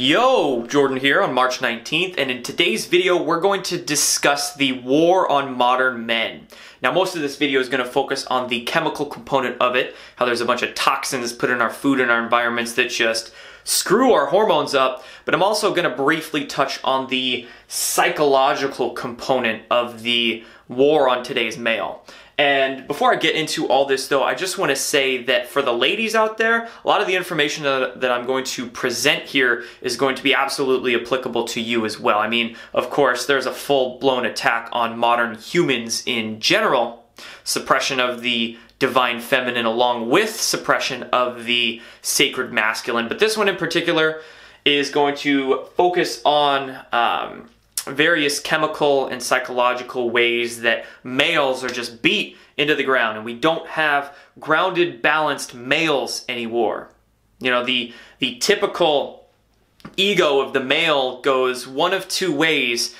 Yo, Jordan here on March 19th, and in today's video we're going to discuss the war on modern men. Now most of this video is going to focus on the chemical component of it, how there's a bunch of toxins put in our food and our environments that just screw our hormones up, but I'm also going to briefly touch on the psychological component of the war on today's male. And before I get into all this though, I just want to say that for the ladies out there, a lot of the information that I'm going to present here is going to be absolutely applicable to you as well. I mean, of course, there's a full-blown attack on modern humans in general, suppression of the divine feminine along with suppression of the sacred masculine, but this one in particular is going to focus on various chemical and psychological ways that males are just beat into the ground, and we don't have grounded, balanced males anymore. You know, the typical ego of the male goes one of two ways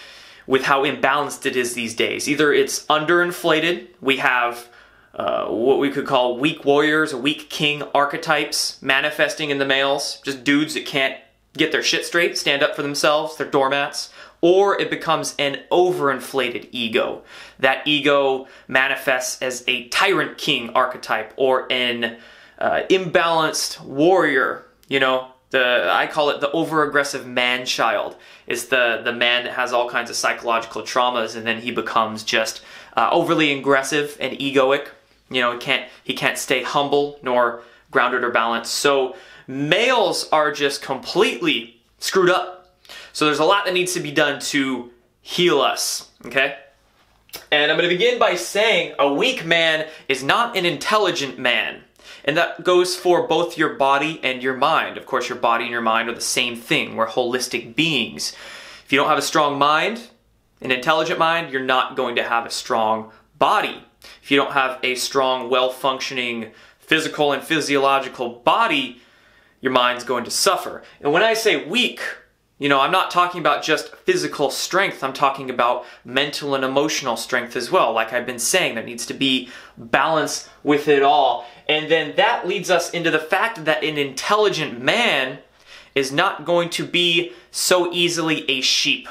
with how imbalanced it is these days. Either it's underinflated, we have what we could call weak warriors or weak king archetypes manifesting in the males, just dudes that can't get their shit straight, stand up for themselves, they're doormats. Or it becomes an overinflated ego. That ego manifests as a tyrant king archetype or an imbalanced warrior. You know, I call it the over-aggressive man-child. It's the man that has all kinds of psychological traumas, and then he becomes just overly aggressive and egoic. You know, he can't stay humble nor grounded or balanced. So males are just completely screwed up. So there's a lot that needs to be done to heal us, okay? And I'm going to begin by saying a weak man is not an intelligent man. And that goes for both your body and your mind. Of course, your body and your mind are the same thing. We're holistic beings. If you don't have a strong mind, an intelligent mind, you're not going to have a strong body. If you don't have a strong, well-functioning physical and physiological body, your mind's going to suffer. And when I say weak, you know, I'm not talking about just physical strength, I'm talking about mental and emotional strength as well. Like I've been saying, there needs to be balance with it all. And then that leads us into the fact that an intelligent man is not going to be so easily a sheep.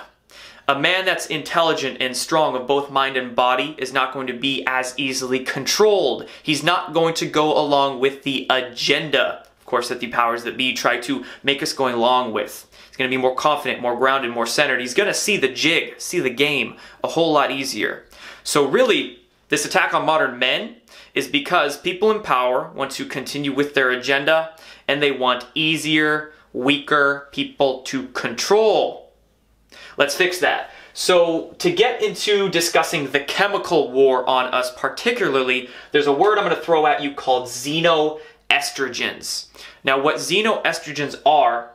A man that's intelligent and strong of both mind and body is not going to be as easily controlled. He's not going to go along with the agenda, of course, that the powers that be try to make us going along with. He's going to be more confident, more grounded, more centered. He's going to see the jig, see the game a whole lot easier. So really, this attack on modern men is because people in power want to continue with their agenda, and they want easier, weaker people to control. Let's fix that. So to get into discussing the chemical war on us particularly, there's a word I'm going to throw at you called xenoestrogens. Now what xenoestrogens are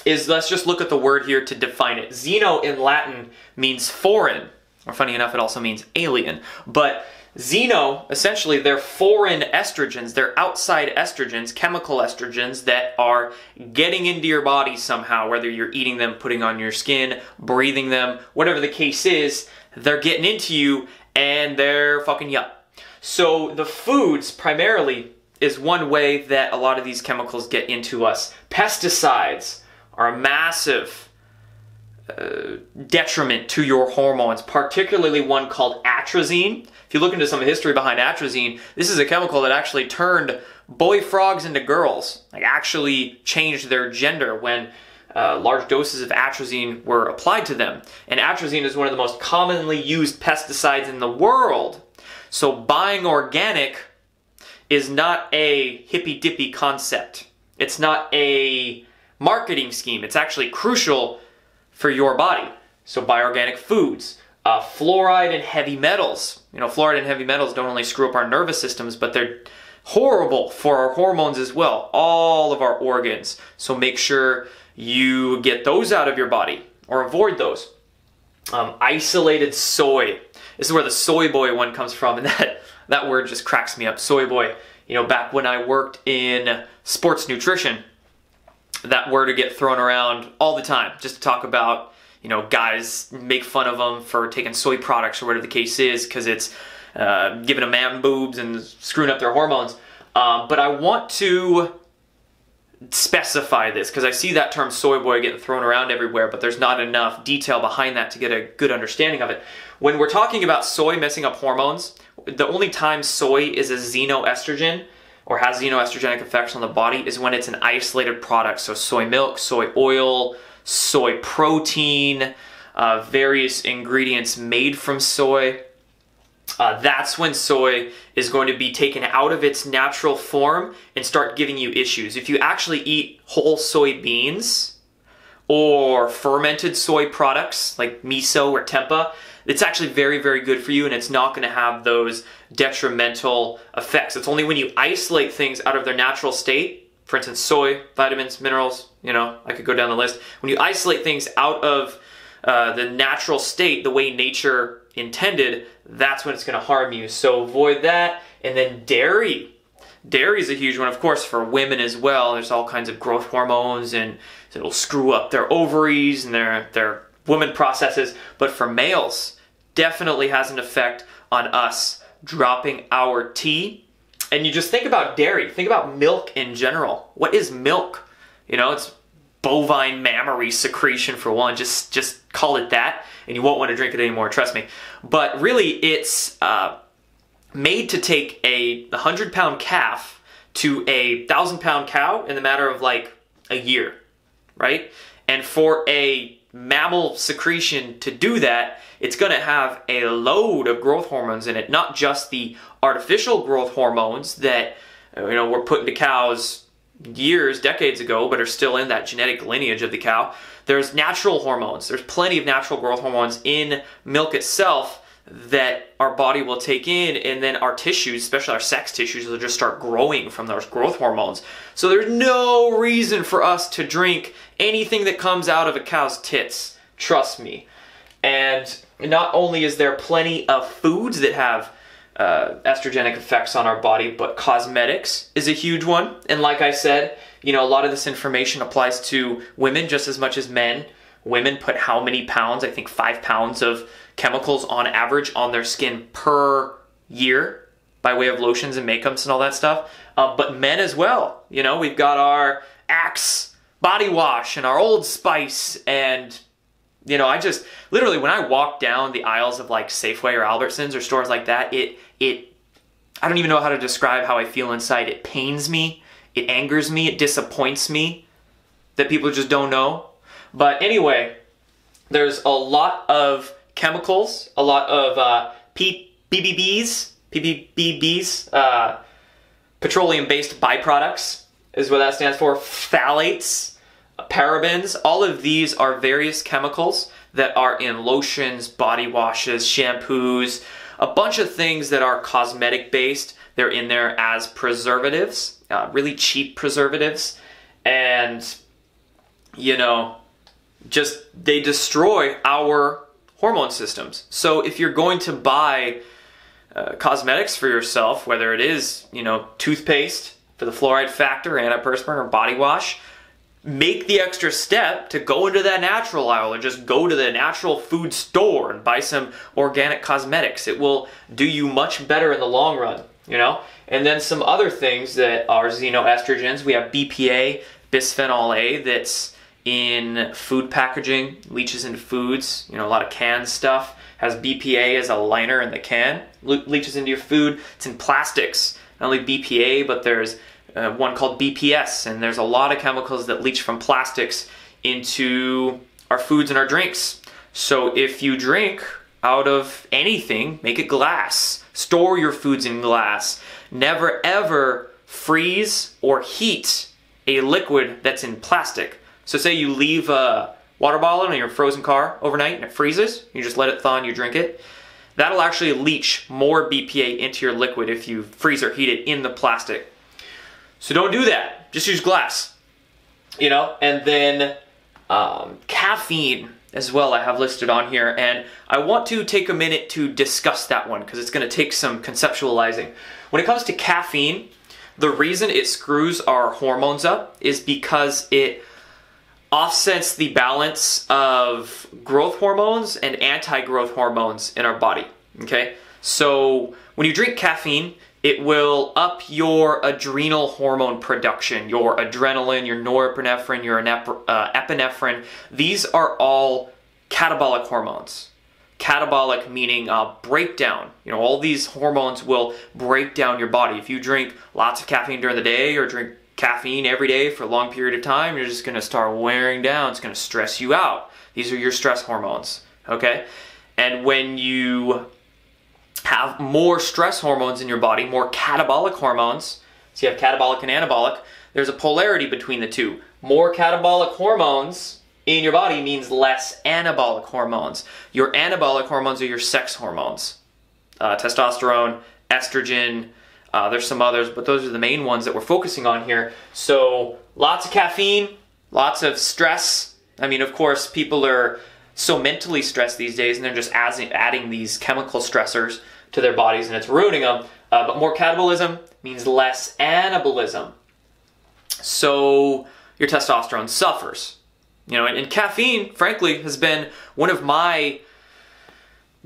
is, let's just look at the word here to define it. Xeno in Latin means foreign, or funny enough, it also means alien. But xeno, essentially, they're foreign estrogens. They're outside estrogens, chemical estrogens that are getting into your body somehow, whether you're eating them, putting on your skin, breathing them, whatever the case is, they're getting into you and they're fucking you up. So the foods, primarily, is one way that a lot of these chemicals get into us. Pesticides are a massive detriment to your hormones, particularly one called atrazine. If you look into some of the history behind atrazine, this is a chemical that actually turned boy frogs into girls, like actually changed their gender when large doses of atrazine were applied to them. And atrazine is one of the most commonly used pesticides in the world. So buying organic is not a hippy-dippy concept. It's not a marketing scheme. It's actually crucial for your body. So buy organic foods. Fluoride and heavy metals. You know, fluoride and heavy metals don't only screw up our nervous systems, but they're horrible for our hormones as well. All of our organs. So make sure you get those out of your body or avoid those. Isolated soy. This is where the soy boy one comes from, and that word just cracks me up. Soy boy. You know, back when I worked in sports nutrition, that word would get thrown around all the time just to talk about, you know, guys make fun of them for taking soy products or whatever the case is because it's giving a man boobs and screwing up their hormones. But I want to specify this, because I see that term soy boy getting thrown around everywhere, but there's not enough detail behind that to get a good understanding of it. When we're talking about soy messing up hormones, the only time soy is a xenoestrogen or has xenoestrogenic effects on the body is when it's an isolated product. So soy milk, soy oil, soy protein, various ingredients made from soy. That's when soy is going to be taken out of its natural form and start giving you issues. If you actually eat whole soybeans or fermented soy products like miso or tempeh, it's actually very, very good for you, and it's not going to have those detrimental effects. It's only when you isolate things out of their natural state, for instance, soy, vitamins, minerals, I could go down the list. When you isolate things out of the natural state, the way nature intended, that's when it's going to harm you. So avoid that. And then dairy. Dairy is a huge one, of course, for women as well. There's all kinds of growth hormones, and it'll screw up their ovaries and their woman processes. But for males, definitely has an effect on us dropping our T. And you just think about dairy. Think about milk in general. What is milk? It's bovine mammary secretion for one. Just call it that, and you won't want to drink it anymore, trust me. But really, it's made to take a 100-pound calf to a 1,000-pound cow in the matter of like a year, right? And for a mammal secretion to do that, it's going to have a load of growth hormones in it, not just the artificial growth hormones that were put into cows years, decades ago, but are still in that genetic lineage of the cow. There's natural hormones. There's plenty of natural growth hormones in milk itself that our body will take in, and then our tissues, especially our sex tissues, will just start growing from those growth hormones. So there's no reason for us to drink anything that comes out of a cow's tits. Trust me. And not only is there plenty of foods that have estrogenic effects on our body, but cosmetics is a huge one. And like I said, a lot of this information applies to women just as much as men. Women put how many pounds? I think 5 pounds of chemicals on average on their skin per year by way of lotions and makeups and all that stuff. But men as well. We've got our Axe body wash and our Old Spice, and I just literally, when I walk down the aisles of like Safeway or Albertsons or stores like that, I don't even know how to describe how I feel inside. It pains me, it angers me, it disappoints me that people just don't know. But anyway, there's a lot of chemicals, a lot of PBBs, petroleum-based byproducts is what that stands for, phthalates, parabens. All of these are various chemicals that are in lotions, body washes, shampoos, a bunch of things that are cosmetic based. They're in there as preservatives, really cheap preservatives, and they destroy our hormone systems. So if you're going to buy cosmetics for yourself, whether it is toothpaste for the fluoride factor, antiperspirant, or body wash, make the extra step to go into that natural aisle, or just go to the natural food store and buy some organic cosmetics. It will do you much better in the long run, And then some other things that are xenoestrogens. We have BPA, bisphenol A, that's in food packaging, leaches into foods. A lot of canned stuff has BPA as a liner in the can, leaches into your food. It's in plastics, not only BPA, but there's one called BPS, and there's a lot of chemicals that leach from plastics into our foods and our drinks. So if you drink out of anything, make it glass. Store your foods in glass. Never ever freeze or heat a liquid that's in plastic. So say you leave a water bottle in your frozen car overnight and it freezes, you just let it thaw and you drink it. That'll actually leach more BPA into your liquid if you freeze or heat it in the plastic. So don't do that. Just use glass. And then caffeine as well I have listed on here. And I want to take a minute to discuss that one because it's going to take some conceptualizing. When it comes to caffeine, the reason it screws our hormones up is because it offsets the balance of growth hormones and anti-growth hormones in our body. Okay? So when you drink caffeine, it will up your adrenal hormone production, your adrenaline, your norepinephrine, your epinephrine. These are all catabolic hormones. Catabolic meaning breakdown. All these hormones will break down your body. If you drink lots of caffeine during the day or drink caffeine every day for a long period of time, you're just going to start wearing down. It's going to stress you out. These are your stress hormones, okay? And when you have more stress hormones in your body, more catabolic hormones, so you have catabolic and anabolic, there's a polarity between the two. More catabolic hormones in your body means less anabolic hormones. Your anabolic hormones are your sex hormones. Testosterone, estrogen, there's some others, but those are the main ones that we're focusing on here. So lots of caffeine, lots of stress. I mean, of course, people are so mentally stressed these days, and they're just adding these chemical stressors to their bodies, and it's ruining them. But more catabolism means less anabolism. So your testosterone suffers. And caffeine, frankly, has been one of my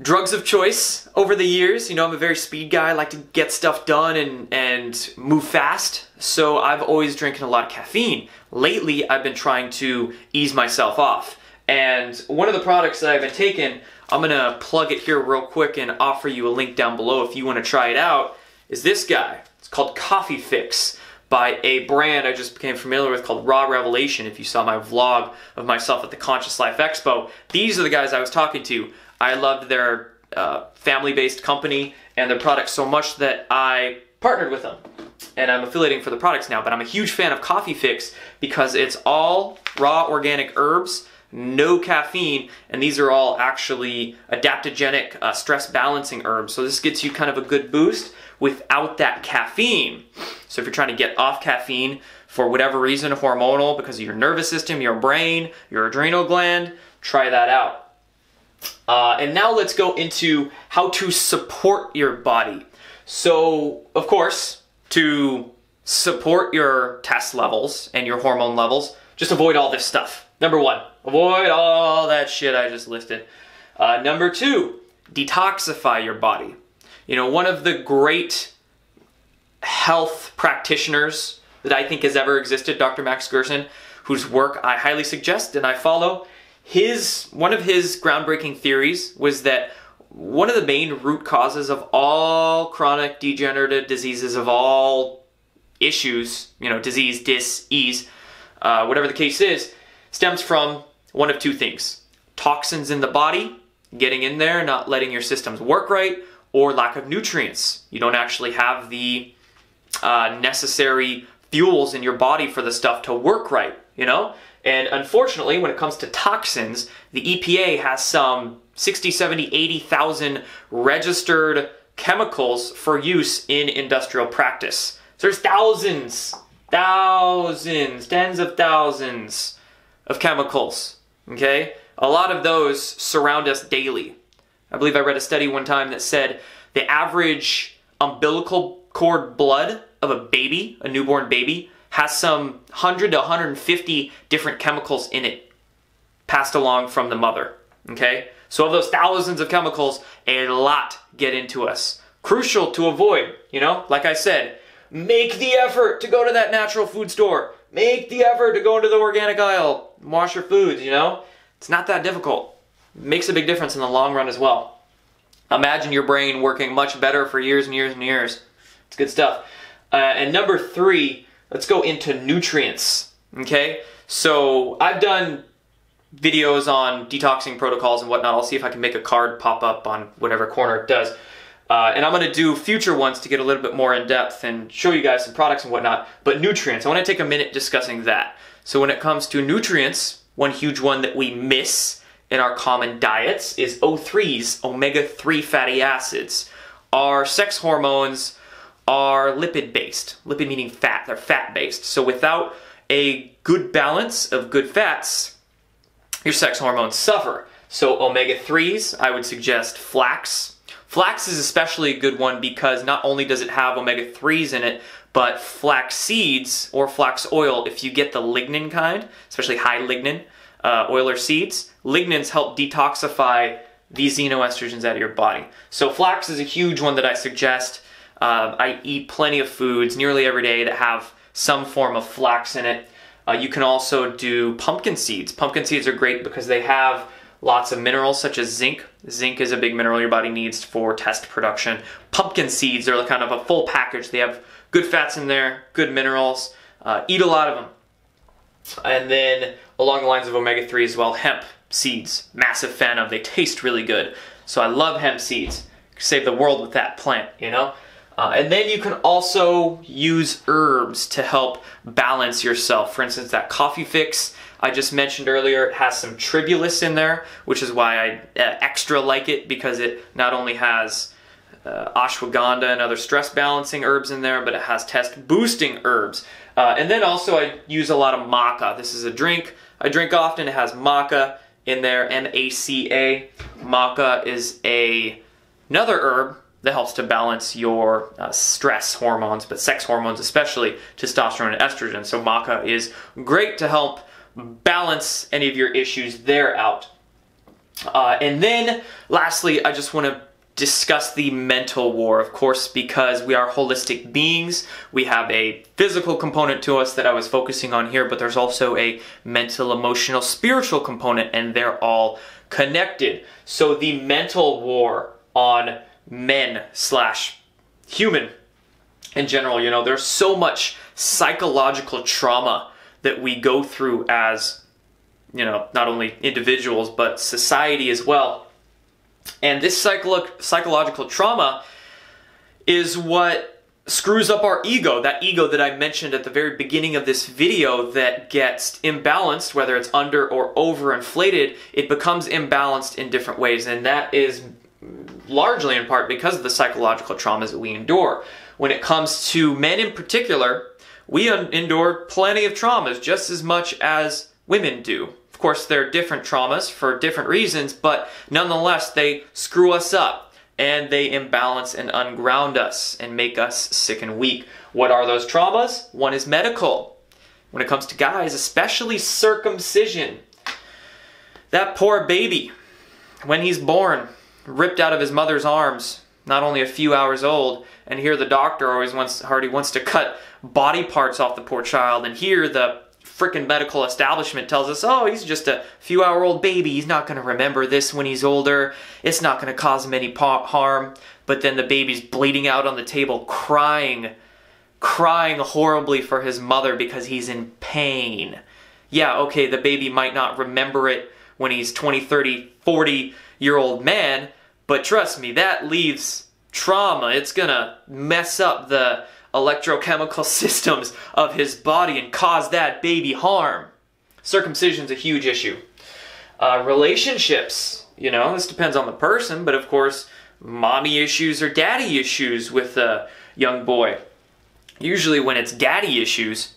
drugs of choice over the years. I'm a very speed guy. I like to get stuff done and move fast. So I've always drinking a lot of caffeine. Lately, I've been trying to ease myself off. And one of the products that I've been taking, I'm going to plug it here real quick and offer you a link down below if you want to try it out, is this guy. It's called Coffee Fix by a brand I just became familiar with called Raw Revelation. If you saw my vlog of myself at the Conscious Life Expo, these are the guys I was talking to. I loved their family-based company and their products so much that I partnered with them. And I'm affiliating for the products now, but I'm a huge fan of Coffee Fix because it's all raw organic herbs, no caffeine, and these are all actually adaptogenic stress balancing herbs. So this gets you kind of a good boost without that caffeine. So if you're trying to get off caffeine for whatever reason, hormonal, because of your nervous system, your brain, your adrenal gland, try that out. And now let's go into how to support your body. So, of course, to support your test levels and your hormone levels, just avoid all this stuff. Number one, avoid all that shit I just listed. Number two, detoxify your body. One of the great health practitioners that I think has ever existed, Dr. Max Gerson, whose work I highly suggest and I follow, one of his groundbreaking theories was that one of the main root causes of all chronic degenerative diseases, of all issues, disease, dis-ease, whatever the case is, stems from one of two things. Toxins in the body, getting in there, not letting your systems work right, or lack of nutrients. You don't actually have the necessary fuels in your body for the stuff to work right, And unfortunately, when it comes to toxins, the EPA has some 60, 70, 80,000 registered chemicals for use in industrial practice. So there's thousands, tens of thousands of chemicals, okay? A lot of those surround us daily. I believe I read a study one time that said the average umbilical cord blood of a baby, a newborn baby, has some 100 to 150 different chemicals in it passed along from the mother, okay? So of those thousands of chemicals, a lot get into us. Crucial to avoid, like I said, make the effort to go to that natural food store. Make the effort to go into the organic aisle, wash your foods, It's not that difficult. It makes a big difference in the long run as well. Imagine your brain working much better for years and years and years. It's good stuff. And number three, let's go into nutrients, okay? So I've done videos on detoxing protocols and whatnot. I'll see if I can make a card pop up on whatever corner it does. And I'm going to do future ones to get a little bit more in depth and show you guys some products and whatnot. But nutrients, I want to take a minute discussing that. So when it comes to nutrients, one huge one that we miss in our common diets is O3s, omega-3 fatty acids. Our sex hormones are lipid-based. Lipid meaning fat, they're fat-based. So without a good balance of good fats, your sex hormones suffer. So omega-3s, I would suggest flax. Flax is especially a good one because not only does it have omega-3s in it, but flax seeds or flax oil, if you get the lignin kind, especially high lignin oil or seeds, lignins help detoxify these xenoestrogens out of your body. So flax is a huge one that I suggest. I eat plenty of foods nearly every day that have some form of flax in it. You can also do pumpkin seeds. Pumpkin seeds are great because they have lots of minerals such as zinc. Zinc is a big mineral your body needs for test production. Pumpkin seeds are kind of a full package. They have good fats in there, good minerals. Eat a lot of them. And then along the lines of omega-3 as well, hemp seeds. Massive fan of. They taste really good. So I love hemp seeds. Save the world with that plant, you know? And then you can also use herbs to help balance yourself. For instance, that coffee fix I just mentioned earlier, it has some tribulus in there, which is why I extra like it, because it not only has ashwagandha and other stress balancing herbs in there, but it has test boosting herbs. And then also I use a lot of maca. This is a drink I drink often. It has maca in there, M-A-C-A. Maca is another herb that helps to balance your stress hormones, but sex hormones especially, testosterone and estrogen. So maca is great to help balance any of your issues there out. And then lastly, I just want to discuss the mental war, of course, because we are holistic beings. We have a physical component to us that I was focusing on here, but there's also a mental, emotional, spiritual component, and they're all connected. So the mental war on men / human in general, you know, there's so much psychological trauma that we go through as, you know, not only individuals, but society as well. And this psychological trauma is what screws up our ego, that ego that I mentioned at the very beginning of this video that gets imbalanced, whether it's under or overinflated, it becomes imbalanced in different ways. And that is largely in part because of the psychological traumas that we endure. When it comes to men in particular, we endure plenty of traumas just as much as women do. Of course, they're different traumas for different reasons, but nonetheless, they screw us up and they imbalance and unground us and make us sick and weak. What are those traumas? One is medical. When it comes to guys, especially circumcision. That poor baby, when he's born, ripped out of his mother's arms, not only a few hours old, and here the doctor already wants to cut body parts off the poor child, and here the frickin' medical establishment tells us, oh, he's just a few-hour-old baby, he's not going to remember this when he's older, it's not going to cause him any harm. But then the baby's bleeding out on the table, crying horribly for his mother because he's in pain. Yeah, okay, the baby might not remember it when he's 20, 30, 40-year-old man, but trust me, that leaves trauma. It's going to mess up the electrochemical systems of his body and cause that baby harm. Circumcision's a huge issue. Relationships, you know, this depends on the person, but of course, mommy issues or daddy issues with a young boy. Usually when it's daddy issues,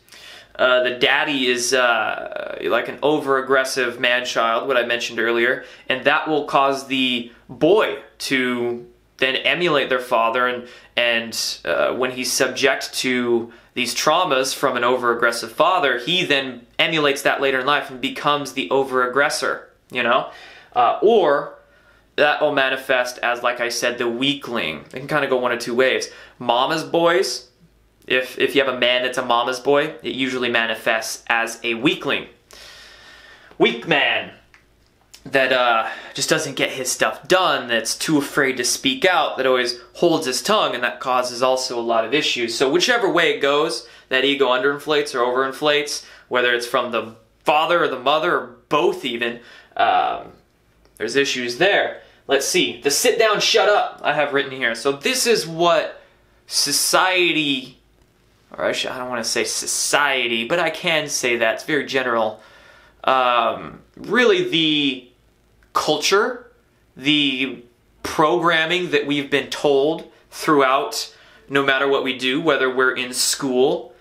the daddy is like an over-aggressive man-child, what I mentioned earlier, and that will cause the boy to then emulate their father, and when he's subject to these traumas from an over-aggressive father, he then emulates that later in life and becomes the over-aggressor, you know? Or that will manifest as, like I said, the weakling. It can kind of go one of two ways. Mama's boys, if you have a man that's a mama's boy, it usually manifests as a weakling. Weak man that just doesn't get his stuff done, that's too afraid to speak out, that always holds his tongue, and that causes also a lot of issues. So whichever way it goes, that ego underinflates or overinflates, whether it's from the father or the mother or both even, there's issues there. Let's see, the sit down, shut up I have written here. So this is what society, or I don't want to say society, but I can say that, it's very general. Really the culture, the programming that we've been told throughout, no matter what we do, whether we're in school,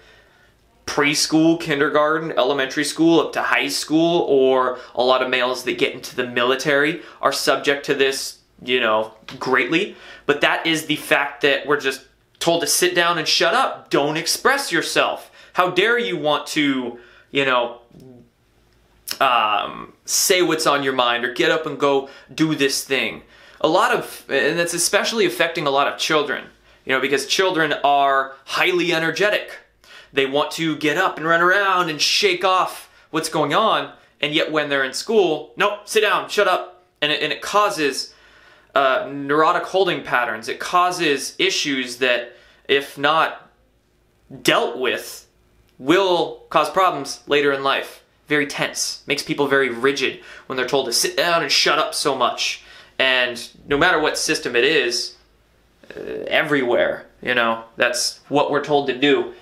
preschool, kindergarten, elementary school, up to high school, or a lot of males that get into the military are subject to this, you know, greatly. But that is the fact that we're just told to sit down and shut up. Don't express yourself. How dare you want to, you know, say what's on your mind or get up and go do this thing. And that's especially affecting a lot of children, you know, because children are highly energetic. They want to get up and run around and shake off what's going on, and yet when they're in school, no, sit down, shut up. And it causes neurotic holding patterns. It causes issues that, if not dealt with, will cause problems later in life. Very tense. Makes people very rigid when they're told to sit down and shut up so much. And no matter what system it is, everywhere, you know, that's what we're told to do.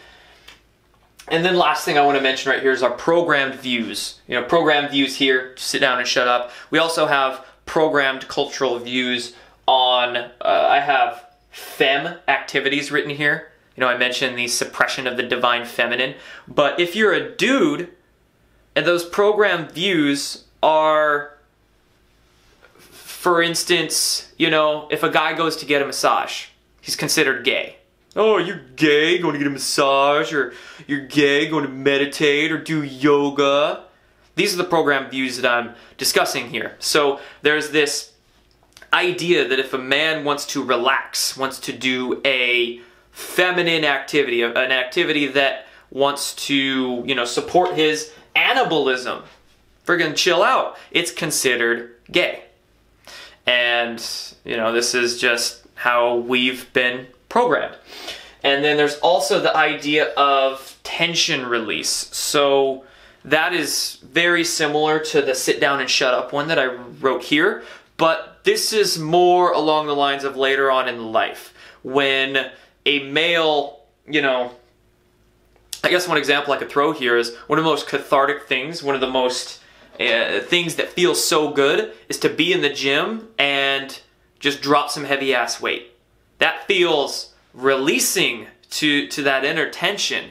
And then last thing I want to mention right here is our programmed views. You know, programmed views here, sit down and shut up. We also have programmed cultural views on, I have fem activities written here. You know, I mentioned the suppression of the divine feminine. But if you're a dude, and those programmed views are, for instance, you know, if a guy goes to get a massage, he's considered gay. Oh, you're gay going to get a massage, or you're gay going to meditate or do yoga. These are the programmed views that I'm discussing here. So there's this idea that if a man wants to relax, wants to do a feminine activity, an activity that wants to, you know, support his anabolism, friggin' chill out, it's considered gay. And, you know, this is just how we've been programmed. And then there's also the idea of tension release. So that is very similar to the sit down and shut up one that I wrote here, but this is more along the lines of later on in life. When a male, you know, I guess one example I could throw here is one of the most cathartic things, one of the most things that feels so good is to be in the gym and just drop some heavy ass weight. That feels releasing to that inner tension.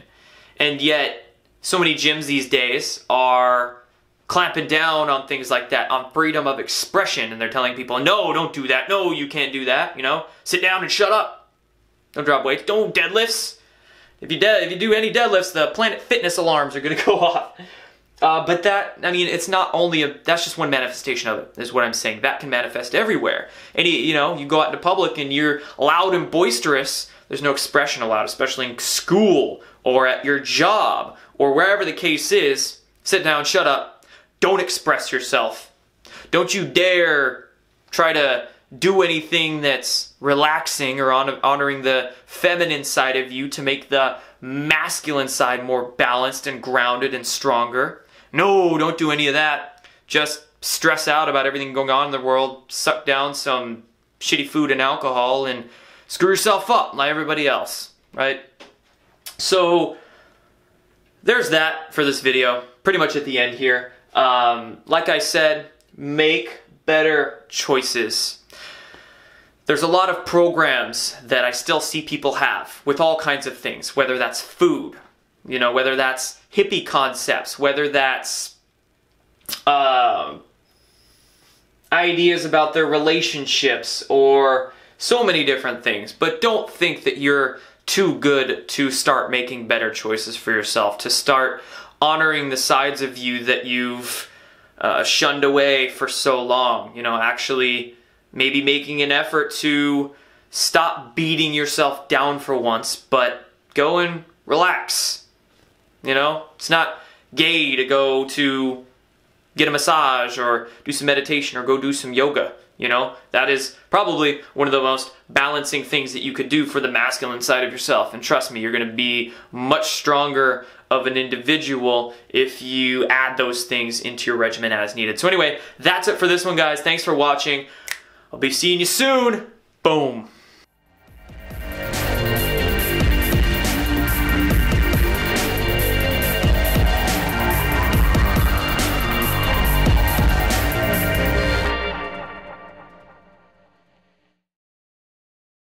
And yet, so many gyms these days are clamping down on things like that, on freedom of expression, and they're telling people, no, don't do that, no, you can't do that, you know, sit down and shut up. Don't drop weights, don't deadlifts. If you do any deadlifts, the Planet Fitness alarms are going to go off. But that, I mean, it's not only that's just one manifestation of it, is what I'm saying. That can manifest everywhere. And, you know, you go out into public and you're loud and boisterous, there's no expression allowed, especially in school or at your job or wherever the case is. Sit down, shut up, don't express yourself. Don't you dare try to do anything that's relaxing or honoring the feminine side of you to make the masculine side more balanced and grounded and stronger. No, don't do any of that. Just stress out about everything going on in the world, suck down some shitty food and alcohol, and screw yourself up like everybody else, right? So there's that for this video, pretty much at the end here. Like I said, make better choices. There's a lot of programs that I still see people have with all kinds of things, whether that's food, you know, whether that's hippie concepts, whether that's ideas about their relationships, or so many different things. But don't think that you're too good to start making better choices for yourself, to start honoring the sides of you that you've shunned away for so long. You know, actually maybe making an effort to stop beating yourself down for once, but go and relax. You know, it's not gay to go to get a massage or do some meditation or go do some yoga. You know, that is probably one of the most balancing things that you could do for the masculine side of yourself. And trust me, you're going to be much stronger of an individual if you add those things into your regimen as needed. So anyway, that's it for this one, guys. Thanks for watching. I'll be seeing you soon. Boom.